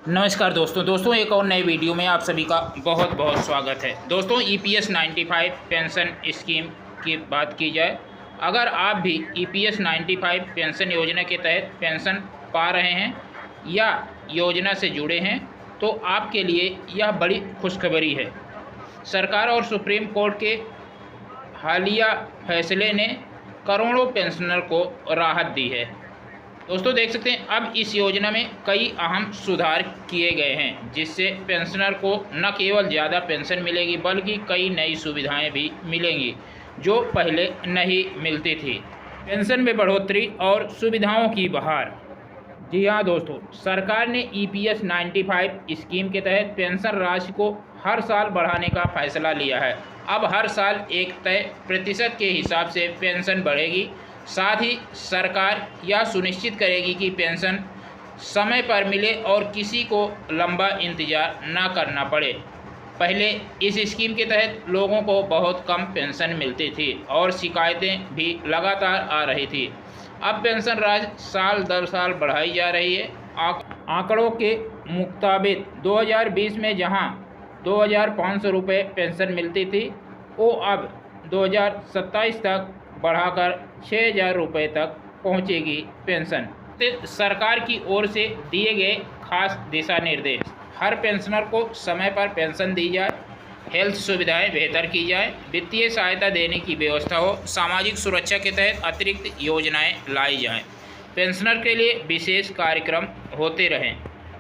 नमस्कार दोस्तों एक और नए वीडियो में आप सभी का बहुत बहुत स्वागत है। दोस्तों EPS 95 पेंशन स्कीम की बात की जाए, अगर आप भी EPS 95 पेंशन योजना के तहत पेंशन पा रहे हैं या योजना से जुड़े हैं तो आपके लिए यह बड़ी खुशखबरी है। सरकार और सुप्रीम कोर्ट के हालिया फैसले ने करोड़ों पेंशनर को राहत दी है। दोस्तों देख सकते हैं अब इस योजना में कई अहम सुधार किए गए हैं, जिससे पेंशनर को न केवल ज़्यादा पेंशन मिलेगी बल्कि कई नई सुविधाएं भी मिलेंगी जो पहले नहीं मिलती थी। पेंशन में बढ़ोतरी और सुविधाओं की बहार। जी हाँ दोस्तों, सरकार ने EPS 95 स्कीम के तहत पेंशन राशि को हर साल बढ़ाने का फैसला लिया है। अब हर साल एक तय प्रतिशत के हिसाब से पेंशन बढ़ेगी। साथ ही सरकार यह सुनिश्चित करेगी कि पेंशन समय पर मिले और किसी को लंबा इंतज़ार न करना पड़े। पहले इस स्कीम के तहत लोगों को बहुत कम पेंशन मिलती थी और शिकायतें भी लगातार आ रही थी। अब पेंशन राशि साल दर साल बढ़ाई जा रही है। आंकड़ों के मुताबिक 2020 में जहां 2,500 रुपये पेंशन मिलती थी, वो अब 2027 तक बढ़ाकर 6,000 रुपये तक पहुंचेगी पेंशन। सरकार की ओर से दिए गए खास दिशा निर्देश। हर पेंशनर को समय पर पेंशन दी जाए, हेल्थ सुविधाएं बेहतर की जाए, वित्तीय सहायता देने की व्यवस्था हो, सामाजिक सुरक्षा के तहत अतिरिक्त योजनाएं लाई जाएं, पेंशनर के लिए विशेष कार्यक्रम होते रहें।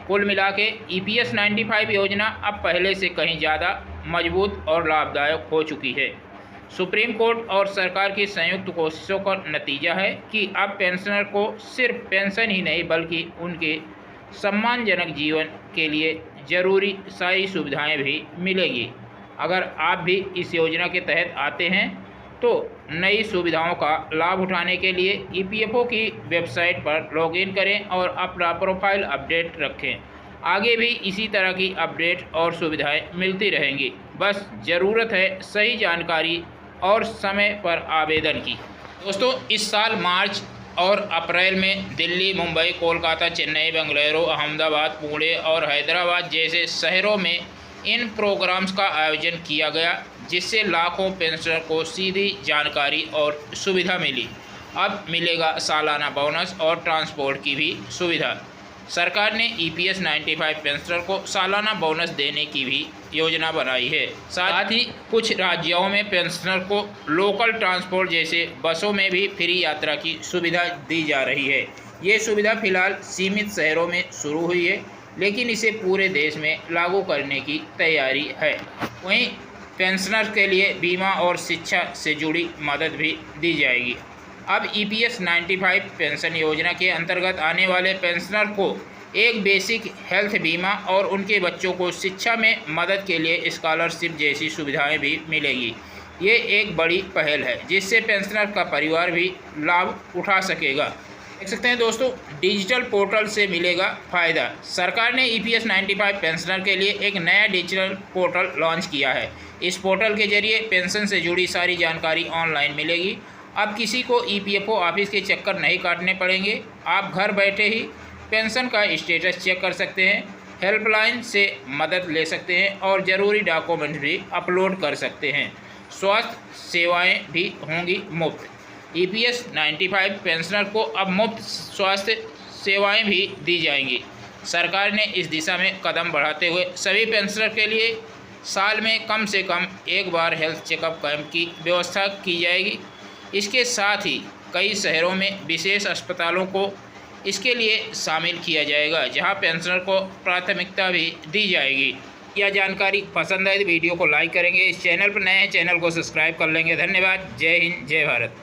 कुल मिला के EPS 95 योजना अब पहले से कहीं ज़्यादा मजबूत और लाभदायक हो चुकी है। सुप्रीम कोर्ट और सरकार की संयुक्त कोशिशों का नतीजा है कि अब पेंशनर को सिर्फ पेंशन ही नहीं बल्कि उनके सम्मानजनक जीवन के लिए ज़रूरी सारी सुविधाएं भी मिलेगी। अगर आप भी इस योजना के तहत आते हैं तो नई सुविधाओं का लाभ उठाने के लिए EPFO की वेबसाइट पर लॉगिन करें और अपना प्रोफाइल अपडेट रखें। आगे भी इसी तरह की अपडेट और सुविधाएं मिलती रहेंगी। बस ज़रूरत है सही जानकारी और समय पर आवेदन की। दोस्तों इस साल मार्च और अप्रैल में दिल्ली, मुंबई, कोलकाता, चेन्नई, बेंगलुरु, अहमदाबाद, पुणे और हैदराबाद जैसे शहरों में इन प्रोग्राम्स का आयोजन किया गया, जिससे लाखों पेंशनर को सीधी जानकारी और सुविधा मिली। अब मिलेगा सालाना बोनस और ट्रांसपोर्ट की भी सुविधा। सरकार ने EPS 95 पेंशनर को सालाना बोनस देने की भी योजना बनाई है। साथ ही कुछ राज्यों में पेंशनर को लोकल ट्रांसपोर्ट जैसे बसों में भी फ्री यात्रा की सुविधा दी जा रही है। ये सुविधा फिलहाल सीमित शहरों में शुरू हुई है, लेकिन इसे पूरे देश में लागू करने की तैयारी है। वहीं पेंशनर के लिए बीमा और शिक्षा से जुड़ी मदद भी दी जाएगी। अब EPS 95 पेंशन योजना के अंतर्गत आने वाले पेंशनर को एक बेसिक हेल्थ बीमा और उनके बच्चों को शिक्षा में मदद के लिए स्कॉलरशिप जैसी सुविधाएं भी मिलेगी। ये एक बड़ी पहल है जिससे पेंशनर का परिवार भी लाभ उठा सकेगा। देख सकते हैं दोस्तों, डिजिटल पोर्टल से मिलेगा फ़ायदा। सरकार ने EPS 95 पेंशनर के लिए एक नया डिजिटल पोर्टल लॉन्च किया है। इस पोर्टल के जरिए पेंशन से जुड़ी सारी जानकारी ऑनलाइन मिलेगी। अब किसी को EPFO ऑफिस के चक्कर नहीं काटने पड़ेंगे। आप घर बैठे ही पेंशन का स्टेटस चेक कर सकते हैं, हेल्पलाइन से मदद ले सकते हैं और ज़रूरी डॉक्यूमेंट भी अपलोड कर सकते हैं। स्वास्थ्य सेवाएं भी होंगी मुफ्त। EPS 95 पेंशनर को अब मुफ्त स्वास्थ्य सेवाएं भी दी जाएंगी। सरकार ने इस दिशा में कदम बढ़ाते हुए सभी पेंशनर के लिए साल में कम से कम एक बार हेल्थ चेकअप कैंप की व्यवस्था की जाएगी। इसके साथ ही कई शहरों में विशेष अस्पतालों को इसके लिए शामिल किया जाएगा, जहां पेंशनर को प्राथमिकता भी दी जाएगी। यह जानकारी पसंद आए तो वीडियो को लाइक करेंगे। इस चैनल पर नए हैं, चैनल को सब्सक्राइब कर लेंगे। धन्यवाद। जय हिंद, जय भारत।